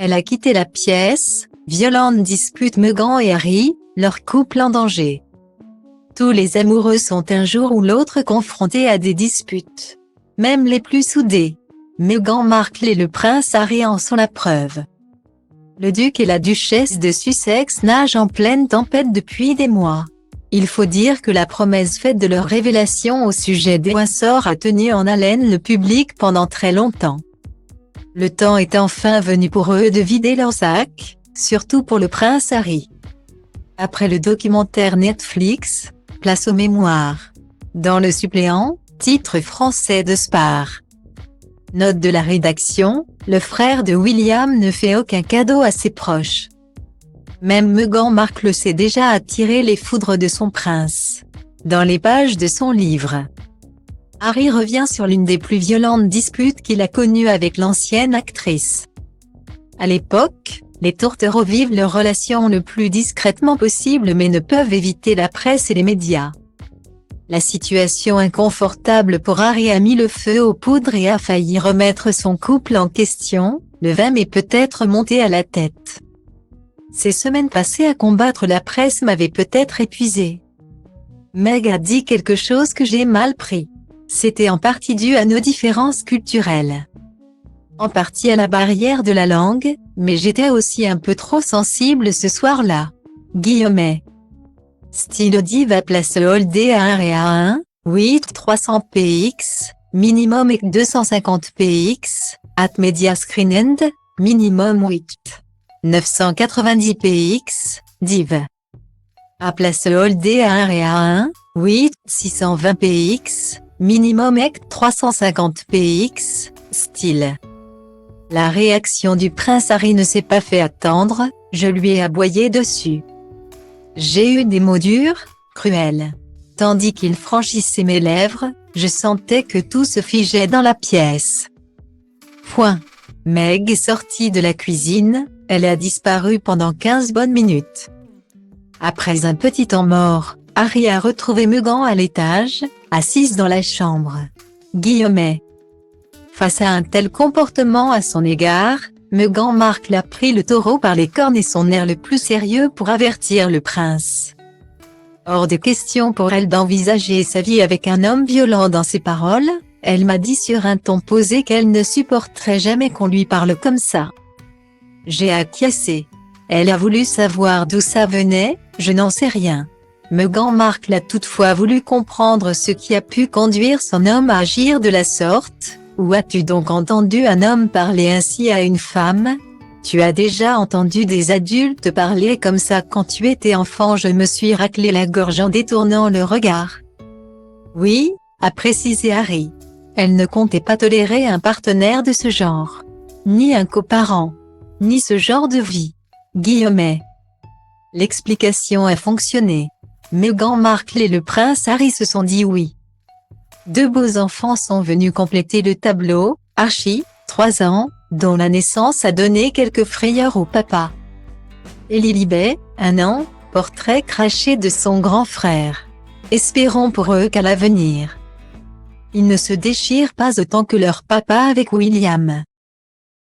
Elle a quitté la pièce, violente dispute Meghan et Harry, leur couple en danger. Tous les amoureux sont un jour ou l'autre confrontés à des disputes. Même les plus soudés. Meghan Markle et le prince Harry en sont la preuve. Le duc et la duchesse de Sussex nagent en pleine tempête depuis des mois. Il faut dire que la promesse faite de leur révélation au sujet des Windsor a tenu en haleine le public pendant très longtemps. Le temps est enfin venu pour eux de vider leur sac, surtout pour le prince Harry. Après le documentaire Netflix, place aux mémoires. Dans le suppléant, titre français de Spar. Note de la rédaction, le frère de William ne fait aucun cadeau à ses proches. Même Meghan Markle sait déjà attirer les foudres de son prince. Dans les pages de son livre, Harry revient sur l'une des plus violentes disputes qu'il a connues avec l'ancienne actrice. À l'époque, les tourtereaux vivent leur relation le plus discrètement possible mais ne peuvent éviter la presse et les médias. La situation inconfortable pour Harry a mis le feu aux poudres et a failli remettre son couple en question, le vin est peut-être monté à la tête. Ces semaines passées à combattre la presse m'avaient peut-être épuisé. Meg a dit quelque chose que j'ai mal pris. C'était en partie dû à nos différences culturelles. En partie à la barrière de la langue, mais j'étais aussi un peu trop sensible ce soir-là. Guillemets. Style diva place Holdé à 1 et à 1, 8 300 px, minimum et 250 px, at media screen end, minimum 8. 990 px, div. À place Holdé à 1 et à 1, 8 620 px, minimum et 350 px, style. La réaction du prince Harry ne s'est pas fait attendre, je lui ai aboyé dessus. J'ai eu des mots durs, cruels. Tandis qu'il franchissait mes lèvres, je sentais que tout se figeait dans la pièce. Point. Meg est sortie de la cuisine, elle a disparu pendant 15 bonnes minutes. Après un petit temps mort, Harry a retrouvé Meghan à l'étage, assise dans la chambre. Guillemets. Face à un tel comportement à son égard, Meghan Markle a pris le taureau par les cornes et son air le plus sérieux pour avertir le prince. Hors de question pour elle d'envisager sa vie avec un homme violent dans ses paroles, elle m'a dit sur un ton posé qu'elle ne supporterait jamais qu'on lui parle comme ça. J'ai acquiescé. Elle a voulu savoir d'où ça venait, je n'en sais rien. Meghan Markle a toutefois voulu comprendre ce qui a pu conduire son homme à agir de la sorte. Où as-tu donc entendu un homme parler ainsi à une femme? Tu as déjà entendu des adultes parler comme ça quand tu étais enfant? Je me suis raclé la gorge en détournant le regard. Oui, a précisé Harry. Elle ne comptait pas tolérer un partenaire de ce genre. Ni un coparent. Ni ce genre de vie. Guillemets. L'explication a fonctionné. Meghan Markle et le prince Harry se sont dit oui. Deux beaux enfants sont venus compléter le tableau, Archie, 3 ans, dont la naissance a donné quelques frayeurs au papa. Et Lilibet, 1 an, portrait craché de son grand frère. Espérons pour eux qu'à l'avenir, ils ne se déchirent pas autant que leur papa avec William.